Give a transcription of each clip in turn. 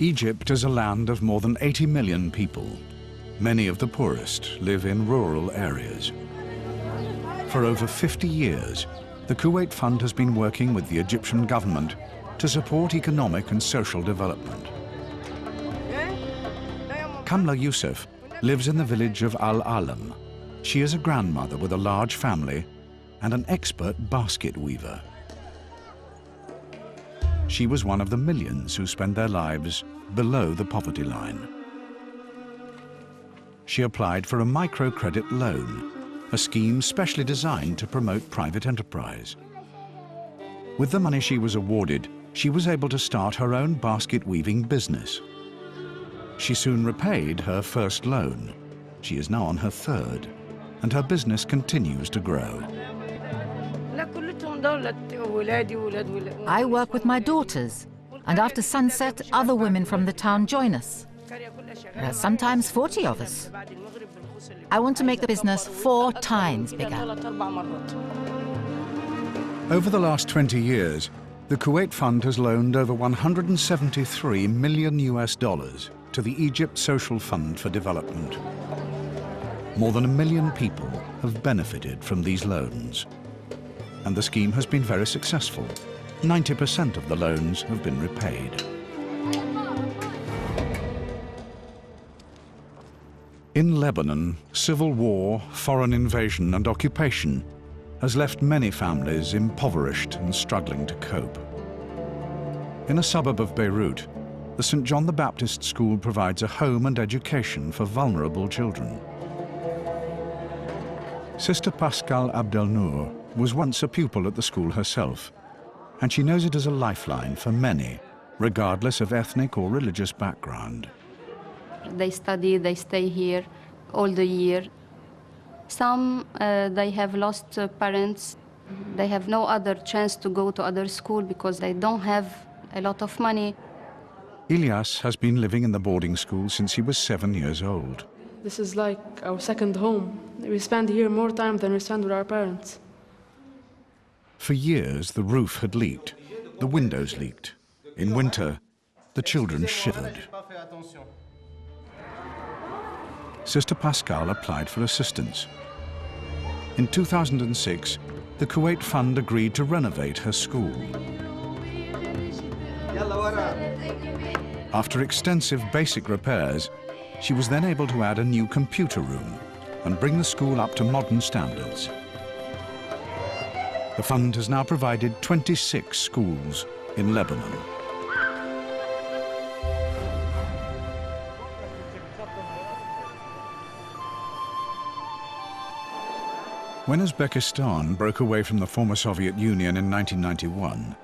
Egypt is a land of more than 80 million people. Many of the poorest live in rural areas. For over 50 years, the Kuwait Fund has been working with the Egyptian government to support economic and social development. Kamla Youssef lives in the village of Al-Alam. She is a grandmother with a large family and an expert basket weaver. She was one of the millions who spend their lives below the poverty line. She applied for a microcredit loan, a scheme specially designed to promote private enterprise. With the money she was awarded, she was able to start her own basket weaving business. She soon repaid her first loan. She is now on her third, and her business continues to grow. I work with my daughters, and after sunset, other women from the town join us. There are sometimes 40 of us. I want to make the business 4 times bigger. Over the last 20 years, the Kuwait Fund has loaned over $173 million to the Egypt Social Fund for Development. More than 1 million people have benefited from these loans. And the scheme has been very successful. 90% of the loans have been repaid. In Lebanon, civil war, foreign invasion and occupation has left many families impoverished and struggling to cope. In a suburb of Beirut, the St. John the Baptist School provides a home and education for vulnerable children. Sister Pascal Abdelnour was once a pupil at the school herself, and she knows it as a lifeline for many, regardless of ethnic or religious background. They study, they stay here all the year. Some, they have lost parents. They have no other chance to go to other school because they don't have a lot of money. Ilyas has been living in the boarding school since he was 7 years old. This is like our second home. We spend here more time than we spend with our parents. For years, the roof had leaked, the windows leaked. In winter, the children shivered. Sister Pascal applied for assistance. In 2006, the Kuwait Fund agreed to renovate her school. After extensive basic repairs, she was then able to add a new computer room and bring the school up to modern standards. The fund has now provided 26 schools in Lebanon. When Uzbekistan broke away from the former Soviet Union in 1991,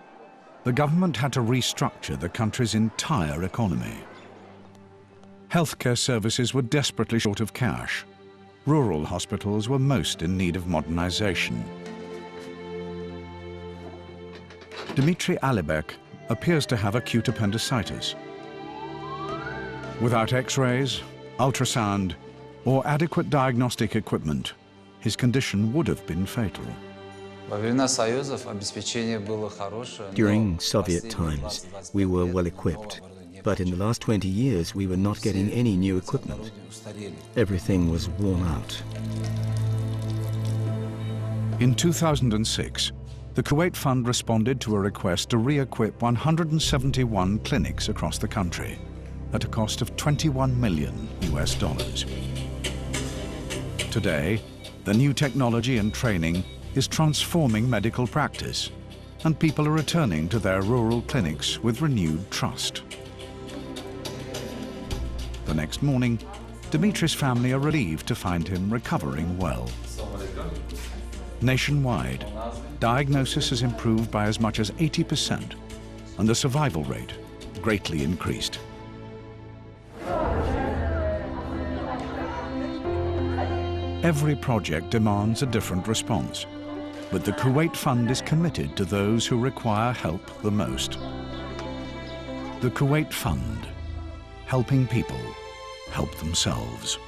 the government had to restructure the country's entire economy. Healthcare services were desperately short of cash. Rural hospitals were most in need of modernization. Dmitry Alibek appears to have acute appendicitis. Without X-rays, ultrasound, or adequate diagnostic equipment, his condition would have been fatal. During Soviet times, we were well equipped, but in the last 20 years, we were not getting any new equipment. Everything was worn out. In 2006, the Kuwait Fund responded to a request to re-equip 171 clinics across the country at a cost of $21 million. Today, the new technology and training is transforming medical practice, and people are returning to their rural clinics with renewed trust. The next morning, Dimitri's family are relieved to find him recovering well. Nationwide, diagnosis has improved by as much as 80%, and the survival rate greatly increased. Every project demands a different response, but the Kuwait Fund is committed to those who require help the most. The Kuwait Fund, helping people help themselves.